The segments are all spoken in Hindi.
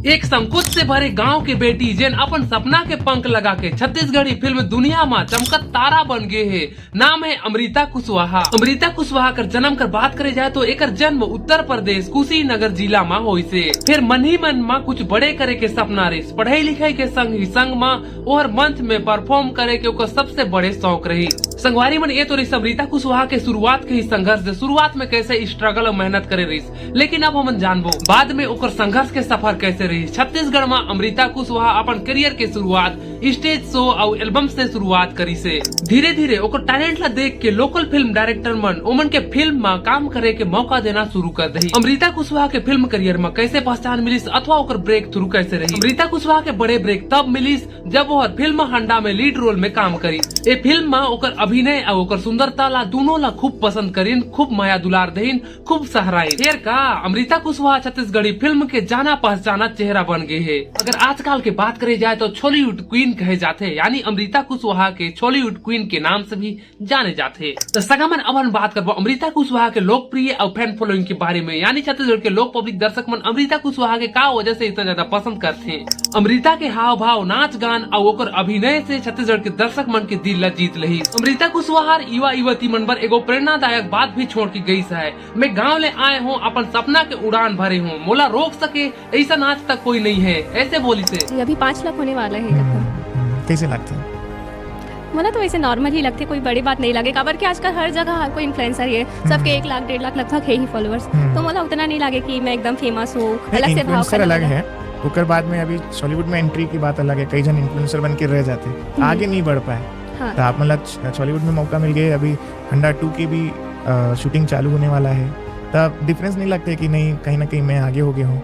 एक संकोच से भरे गांव के बेटी जेन अपन सपना के पंख लगा के छत्तीसगढ़ी फिल्म दुनिया में चमकत तारा बन गए है। नाम है अमृता कुशवाहा। अमृता कुशवाहा कर जन्म कर बात करे जाए तो एक जन्म उत्तर प्रदेश कुशीनगर जिला में हुई से। फिर मन ही मन में कुछ बड़े करे के सपना रही। पढ़ाई लिखाई के संग ही संग में और मंच में परफॉर्म करे के ओकर सबसे बड़े शौक रही। संगवारी मन ये तो रही अमृता कुशवाहा के शुरुआत के ही संघर्ष। शुरुआत में कैसे स्ट्रगल और मेहनत करे रही, लेकिन अब हम जानबो बाद में ओकर संघर्ष के सफर कैसे रही। छत्तीसगढ़ में अमृता कुशवाहा अपन करियर के शुरुआत स्टेज शो और एल्बम से शुरुआत करी से। धीरे धीरे ओकर टैलेंट ला देख के लोकल फिल्म डायरेक्टर मन ओमन के फिल्म में काम करे के मौका देना शुरू कर दी। अमृता कुशवाहा के फिल्म करियर में कैसे पहचान मिलिस अथवा ओकर ब्रेक थ्रू कैसे रही। अमृता कुशवाहा के बड़े ब्रेक तब मिलिस जब वो फिल्म हंडा में लीड रोल में काम करी। ये फिल्म में ओकर अभिनय और ओकर सुंदरता ला दोनों ला खूब पसंद करीन, खूब माया दुलार दहीन, खूब सहराई। फिर का अमृता कुशवाहा छत्तीसगढ़ी फिल्म के जाना पहचाना चेहरा बन गए है। अगर आजकल के बात करे जाए तो छॉलीवुड क्वीन कहे जाते, यानी अमृता कुशवाहा के छॉलीवुड क्वीन के नाम से भी जाने जाते। तो सगामन अब हम बात करबो अमृता कुशवाहा के लोकप्रिय और फैन फॉलोइंग के बारे में, यानी छत्तीसगढ़ के लोक पब्लिक दर्शक मन अमृता कुशवाहा के का वजह से इतना ज्यादा पसंद करते हैं। अमृता के हाव भाव, नाच गान और ओकर अभिनय से छत्तीसगढ़ के दर्शक मन के दिल ला जीत लही। अमृता कुशवाहा युवा युवती मन पर एगो प्रेरणादायक बात भी छोड़ के गई है। मैं गाँव ले आए हूँ, अपन सपना के उड़ान भरे हूँ, मोला रोक सके ऐसा आज तक कोई नहीं है, ऐसे बोली से। अभी 5 लाख होने वाला है लगभग। कैसे लगता है? मला तो वैसे नॉर्मल ही लगते, कोई बड़ी बात नहीं लगे। खबर कि आजकल हर जगह हर कोई इन्फ्लुएंसर ही है, सबके 1 लाख 1.5 लाख लगभग है ही फॉलोअर्स। तो मला उतना नहीं लगे कि मैं एकदम फेमस हूँ। अलग से भाव अलग है। ओकर बाद में अभी बॉलीवुड में एंट्री की बात अलग है। कई जन इन्फ्लुएंसर बन के रह जाते, आगे नहीं बढ़ पाए। हाँ। तो आप मतलब बॉलीवुड में मौका मिल गए। अभी हंडा 2 की भी शूटिंग चालू होने वाला है। तब डिफरेंस नहीं लगता कि नहीं कहीं ना कहीं मैं आगे हो गया हूँ?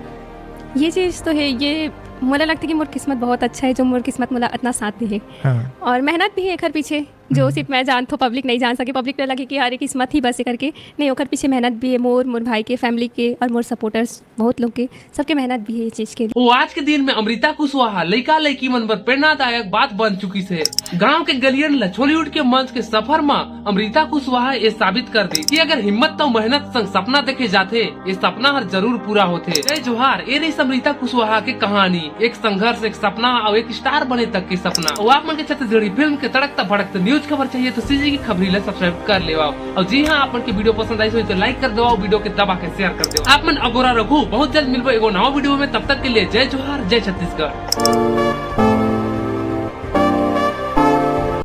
ये चीज़ तो है। ये मुझे लगता है कि मोर किस्मत बहुत अच्छा है जो मोर किस्मत मुझे इतना साथ दे। हाँ। और मेहनत भी है एकर पीछे, जो सिर्फ मैं जानता हूँ पब्लिक नहीं जान सके। पब्लिक पे लगे कि अरे किस्मत ही बस करके नहीं, ओकर पीछे मेहनत भी है। मोर भाई के, फैमिली के और मोर सपोर्टर्स बहुत लोग के, सबके मेहनत भी है ये चीज के लिए। वो आज के दिन में अमृता कुशवाहा लड़का लड़की मन पर प्रेरणादायक बात बन चुकी है। गांव के गलियन ला छॉलीवुड के मंच के सफर में अमृता कुशवाहा ये साबित कर दी कि अगर हिम्मत तो मेहनत संग सपना देखे जाते, ये सपना हर जरूर पूरा होते। जय जोहार। ये रही अमृता कुशवाहा की कहानी, एक संघर्ष, एक सपना और एक स्टार बने तक के सपना। और आप मन के छत्तीसगढ़ी फिल्म के तड़कता भड़कता न्यूज खबर चाहिए तो सीजी की खबरी ला सब्सक्राइब कर ले। और जी हाँ, आप मन की वीडियो पसंद आई तो लाइक कर दो, वीडियो के दबा के शेयर कर दो। आप मन अगोरा रखू, बहुत जल्द मिलबो एगो नवा वीडियो में। तब तक के लिए जय जोहार, जय छत्तीसगढ़।